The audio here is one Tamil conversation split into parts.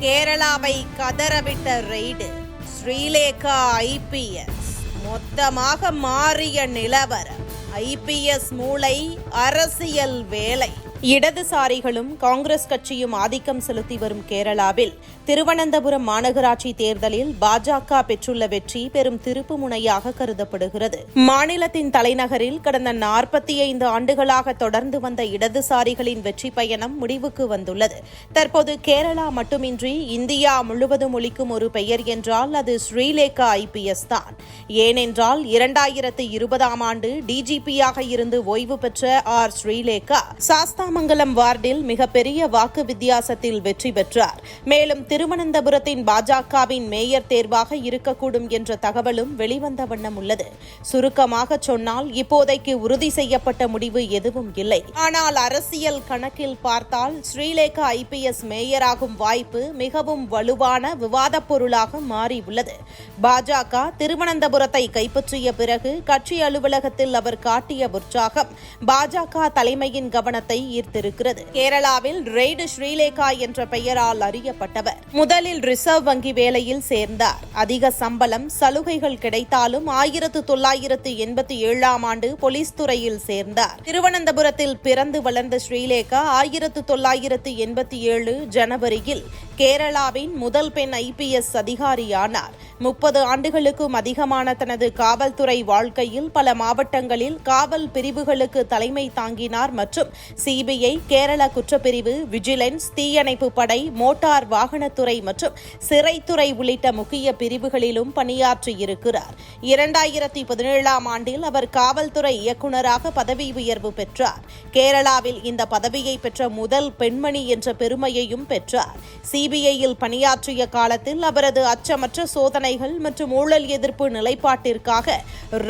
கேரளாவை கதறவிட்ட ரெய்டு. ஸ்ரீலேகா ஐபிஎஸ் மொத்தமாக மாறிய நிலவரம். ஐபிஎஸ் மூளை அரசியல் வேலை. இடதுசாரிகளும் காங்கிரஸ் கட்சியும் ஆதிக்கம் செலுத்தி வரும் கேரளாவில் திருவனந்தபுரம் மாநகராட்சி தேர்தலில் பாஜக பெற்றுள்ள வெற்றி பெரும் திருப்பு முனையாக கருதப்படுகிறது. மாநிலத்தின் தலைநகரில் கடந்த 45 ஆண்டுகளாக தொடர்ந்து வந்த இடதுசாரிகளின் வெற்றி பயணம் முடிவுக்கு வந்துள்ளது. தற்போது கேரளா மட்டுமின்றி இந்தியா முழுவதும் ஒலிக்கும் ஒரு பெயர் என்றால் அது ஸ்ரீலேகா ஐபிஎஸ் தான். ஏனென்றால் 2020ஆம் ஆண்டு டிஜிபியாக இருந்து ஓய்வு பெற்ற ஆர் ஸ்ரீலேகா சாஸ்தாமங்கலம் வார்டில் மிகப்பெரிய வாக்கு வித்தியாசத்தில் வெற்றி பெற்றார். மேலும் திருவனந்தபுரத்தின் பாஜகவின் மேயர் தேர்வாக இருக்கக்கூடும் என்ற தகவலும் வெளிவந்த வண்ணம் உள்ளது. சுருக்கமாக சொன்னால் இப்போதைக்கு உறுதி செய்யப்பட்ட முடிவு எதுவும் இல்லை. ஆனால் அரசியல் கணக்கில் பார்த்தால் ஸ்ரீலேகா ஐபிஎஸ் மேயராகும் வாய்ப்பு மிகவும் வலுவான விவாதப் பொருளாக மாறியுள்ளது. பாஜக திருவனந்தபுரத்தை கைப்பற்றிய பிறகு கட்சி அலுவலகத்தில் அவர் காட்டிய உற்சாகம் பாஜக தலைமையின் கவனத்தை ஈர்த்திருக்கிறது. கேரளாவில் ரெய்டு ஸ்ரீலேகா என்ற பெயரால் அறியப்பட்டவர். முதலில் ரிசர்வ் வங்கி வேலையில் சேர்ந்தார். அதிக சம்பளம் சலுகைகள் கிடைத்தாலும் 1987ஆம் ஆண்டு போலீஸ் துறையில் சேர்ந்தார். திருவனந்தபுரத்தில் பிறந்து வளர்ந்த ஸ்ரீலேகா 1987 ஜனவரியில் கேரளாவின் முதல் பெண் ஐபிஎஸ் அதிகாரியானார். 30 ஆண்டுகளுக்கும் அதிகமான தனது காவல்துறை வாழ்க்கையில் பல மாவட்டங்களில் காவல் பிரிவுகளுக்கு தலைமை தாங்கினார் மற்றும் சிபிஐ, கேரள குற்றப்பிரிவு, விஜிலன்ஸ், தீயணைப்பு படை, மோட்டார் வாகனத்துறை மற்றும் சிறைத்துறை உள்ளிட்ட முக்கிய பிரிவுகளிலும் பணியாற்றியிருக்கிறார். 2017ஆம் ஆண்டில் அவர் காவல்துறை இயக்குநராக பதவி உயர்வு பெற்றார். கேரளாவில் இந்த பதவியை பெற்ற முதல் பெண்மணி என்ற பெருமையையும் பெற்றார். சிபிஐயில் பணியாற்றிய காலத்தில் அவரது அச்சமற்ற சோதனைகள் மற்றும் ஊழல் எதிர்ப்பு நிலைப்பாட்டிற்காக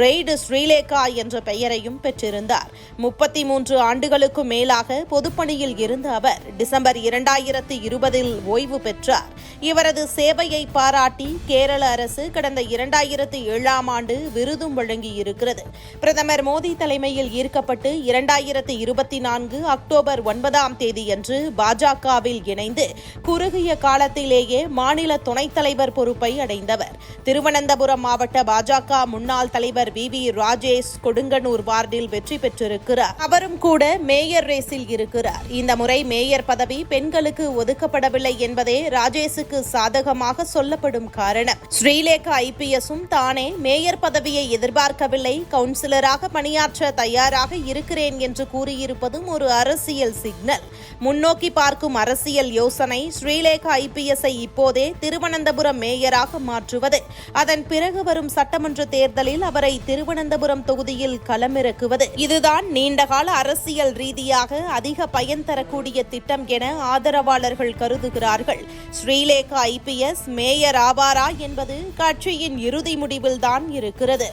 ரெய்டு ஸ்ரீலேகா என்ற பெயரையும் பெற்றிருந்தார். 33 ஆண்டுகளுக்கும் மேலாக பொதுப்பணியில் இருந்த அவர் டிசம்பர் 2020இல் ஓய்வு பெற்றார். இவரது சேவையை பாராட்டி கேரள அரசு கடந்த 2007ஆம் ஆண்டு விருதும் வழங்கியிருக்கிறது. பிரதமர் மோடி தலைமையில் ஈர்க்கப்பட்டு 2024 அக்டோபர் 9ஆம் தேதியன்று பாஜகவில் இணைந்து குறுகிய காலத்திலேயே மாநில துணைத் தலைவர் பொறுப்பை அடைந்தவர். திருவனந்தபுரம் மாவட்ட பாஜக முன்னாள் தலைவர் வி ராஜேஷ் கொடுங்கனூர் வார்டில் வெற்றி பெற்றிருக்கிறார். அவரும் கூட மேயர் ரேஸில் இருக்கிறார். இந்த முறை மேயர் பதவி பெண்களுக்கு ஒதுக்கப்படவில்லை என்பதே ராஜேஷுக்கு சாதகமாக சொல்லப்படும் காரணம். ஸ்ரீலேகா ஐபிஎஸும் தானே மேயர் பதவியை எதிர்பார்க்கவில்லை, கவுன்சிலராக பணியாற்ற தயாராக இருக்கிறேன் என்று கூறியிருப்பதும் ஒரு அரசியல் சிக்னல். முன்னோக்கி பார்க்கும் அரசியல் யோசனை ஸ்ரீலேகா ஐபிஎஸ்ஐ இப்போதே திருவனந்தபுரம் மேயராக மாற்றுவது, அதன் பிறகு வரும் சட்டமன்ற தேர்தலில் அவரை திருவனந்தபுரம் தொகுதியில் களமிறக்குவது, இதுதான் நீண்டகால அரசியல் ரீதியாக அதிக பயன் தரக்கூடிய திட்டம் என ஆதரவாளர்கள் கருதுகிறார்கள். ஸ்ரீலேகா ஐபிஎஸ் மேயர் ஆவாரா என்பது கட்சியின் இறுதி முடிவில்தான் இருக்கிறது.